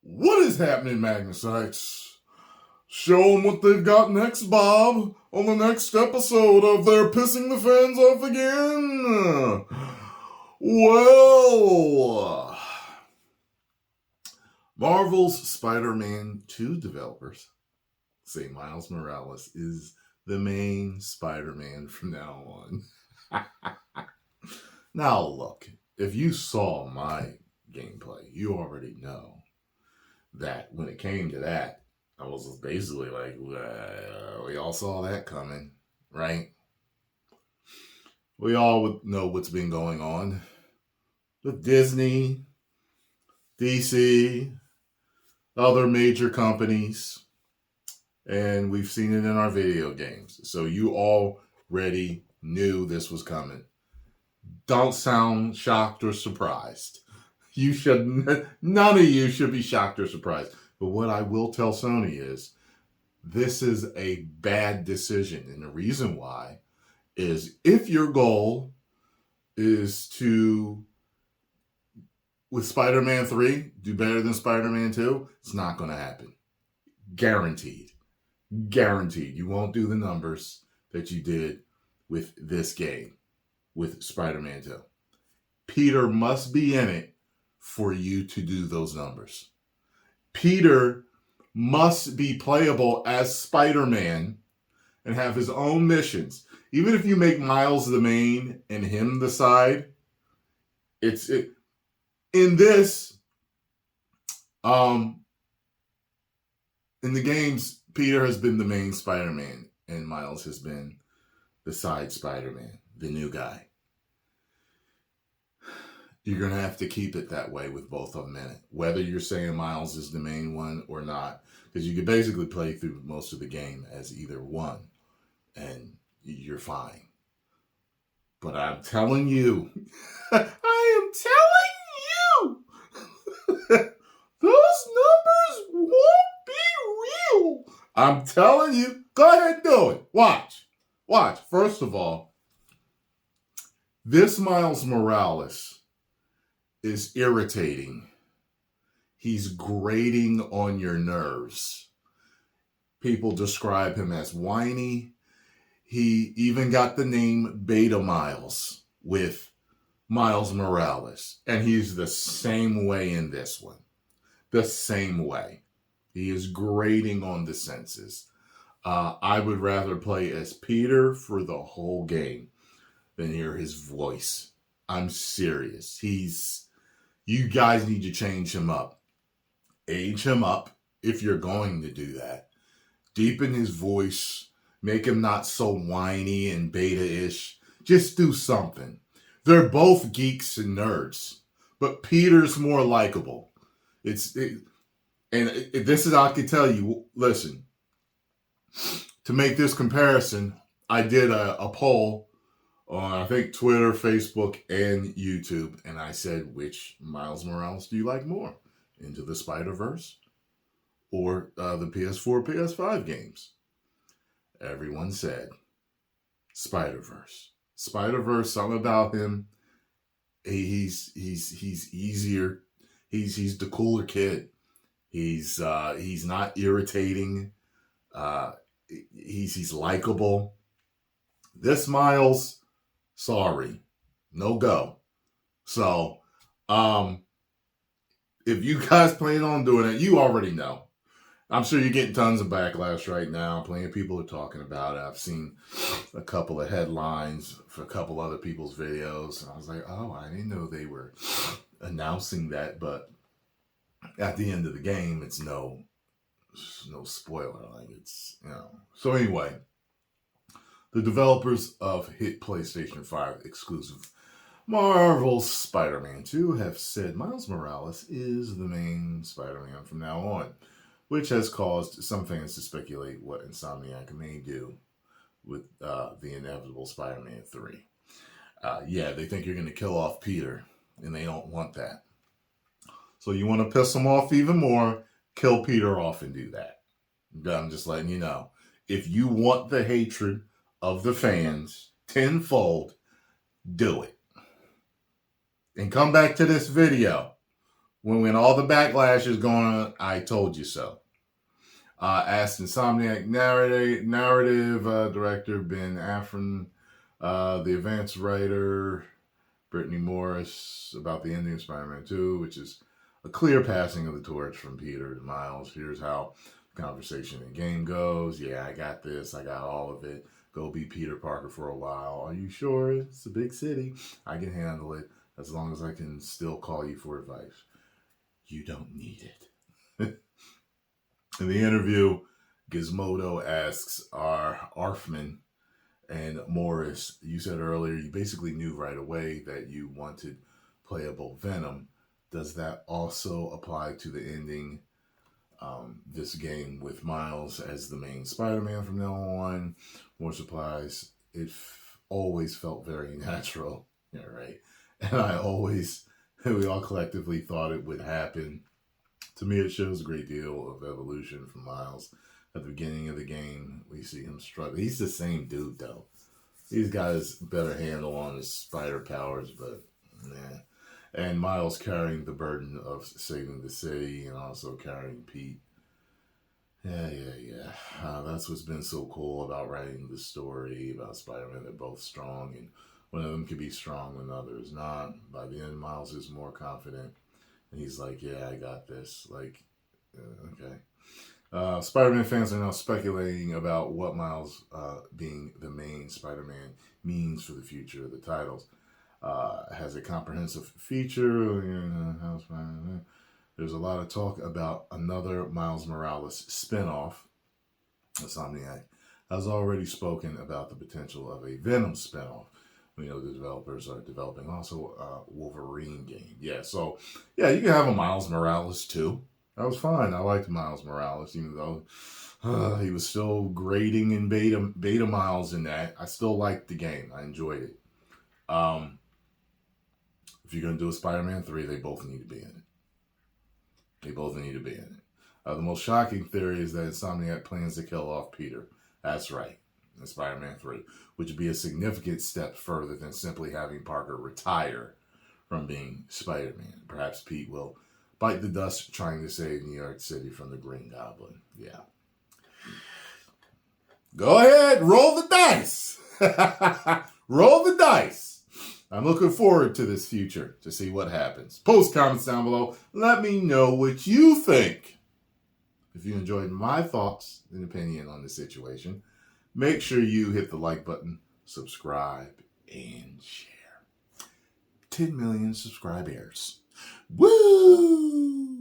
What is happening, Magnusites? Show them what they've got next, Bob, on the next episode of They're Pissing the Fans Off Again. Well, Marvel's Spider-Man 2 developers say Miles Morales is the main Spider-Man from now on. Now, look, if you saw my gameplay, you already know that when it came to that, I was basically like, we all saw that coming, right? We all would know what's been going on with Disney, DC, other major companies, and we've seen it in our video games. So you already knew this was coming. Don't sound shocked or surprised. You should, none of you should be shocked or surprised. But what I will tell Sony is this is a bad decision. And the reason why is if your goal is to, with Spider-Man 3, do better than Spider-Man 2, it's not going to happen. Guaranteed. Guaranteed. You won't do the numbers that you did with this game, with Spider-Man 2. Peter must be in it for you to do those numbers. Peter must be playable as Spider-Man and have his own missions. Even if you make Miles the main and him the side, in this, in the games, Peter has been the main Spider-Man and Miles has been the side Spider-Man, the new guy. You're going to have to keep it that way with both of them in it. Whether you're saying Miles is the main one or not. Because you could basically play through most of the game as either one. And you're fine. But I'm telling you. I am telling you. Those numbers won't be real. I'm telling you. Go ahead and do it. Watch. Watch. First of all. This Miles Morales is irritating. He's grating on your nerves. People describe him as whiny. He even got the name Beta Miles with Miles Morales. And he's the same way in this one. The same way. He is grating on the senses. I would rather play as Peter for the whole game than hear his voice. I'm serious. You guys need to change him up. Age him up if you're going to do that. Deepen his voice. Make him not so whiny and beta-ish. Just do something. They're both geeks and nerds. But Peter's more likable. This is, I can tell you, listen. To make this comparison, I did a poll on, I think, Twitter, Facebook, and YouTube. And I said, which Miles Morales do you like more? Into the Spider-Verse or the PS4, PS5 games? Everyone said Spider-Verse. Spider-Verse, something about him. He's easier. He's the cooler kid. He's not irritating. He's likable. This Miles, sorry, no go. So, if you guys plan on doing it, you already know. I'm sure you're getting tons of backlash right now. Plenty of people are talking about it. I've seen a couple of headlines for a couple other people's videos. And I was like, oh, I didn't know they were announcing that. But at the end of the game, it's no spoiler. Like it's, So anyway, the developers of hit PlayStation 5 exclusive Marvel's Spider-Man 2 have said Miles Morales is the main Spider-Man from now on, which has caused some fans to speculate what Insomniac may do with the inevitable Spider-Man 3. They think you're going to kill off Peter, and they don't want that. So you want to piss them off even more, kill Peter off and do that. I'm just letting you know. If you want the hatred of the fans tenfold, do it. And come back to this video when all the backlash is going on, I told you so. Asked Insomniac narrative director Ben Affleck, the advanced writer Brittany Morris about the ending of Spider-Man 2, which is a clear passing of the torch from Peter to Miles. Here's how the conversation in game goes. Yeah, I got this. I got all of it. Go be Peter Parker for a while. Are you sure? It's a big city. I can handle it as long as I can still call you for advice. You don't need it. In the interview, Gizmodo asks, are Arfman and Morris, you said earlier you basically knew right away that you wanted playable Venom. Does that also apply to the ending this game with Miles as the main Spider-Man from now on? More supplies. It always felt very natural. Yeah, right. And we all collectively thought it would happen. To me, it shows a great deal of evolution from Miles. At the beginning of the game, we see him struggle. He's the same dude, though. He's got his better handle on his spider powers, but yeah. And Miles carrying the burden of saving the city and also carrying Pete. Yeah. That's what's been so cool about writing the story about Spider-Man. They're both strong, and one of them can be strong when the other is not. By the end, Miles is more confident. And he's like, yeah, I got this. Like, okay. Spider-Man fans are now speculating about what Miles being the main Spider-Man means for the future of the titles. Has a comprehensive feature. There's a lot of talk about another Miles Morales spinoff. Insomniac has already spoken about the potential of a Venom spinoff. We know the developers are developing also a Wolverine game. Yeah, so yeah, you can have a Miles Morales too. That was fine. I liked Miles Morales, even though he was still grading in beta Miles in that. I still liked the game. I enjoyed it. If you're going to do a Spider-Man 3, they both need to be in it. The most shocking theory is that Insomniac plans to kill off Peter. That's right. In Spider-Man 3, which would be a significant step further than simply having Parker retire from being Spider-Man. Perhaps Pete will bite the dust trying to save New York City from the Green Goblin. Yeah. Go ahead, roll the dice. Roll the dice. I'm looking forward to this future to see what happens. Post comments down below. Let me know what you think. If you enjoyed my thoughts and opinion on the situation, make sure you hit the like button, subscribe, and share. 10 million subscribers. Woo!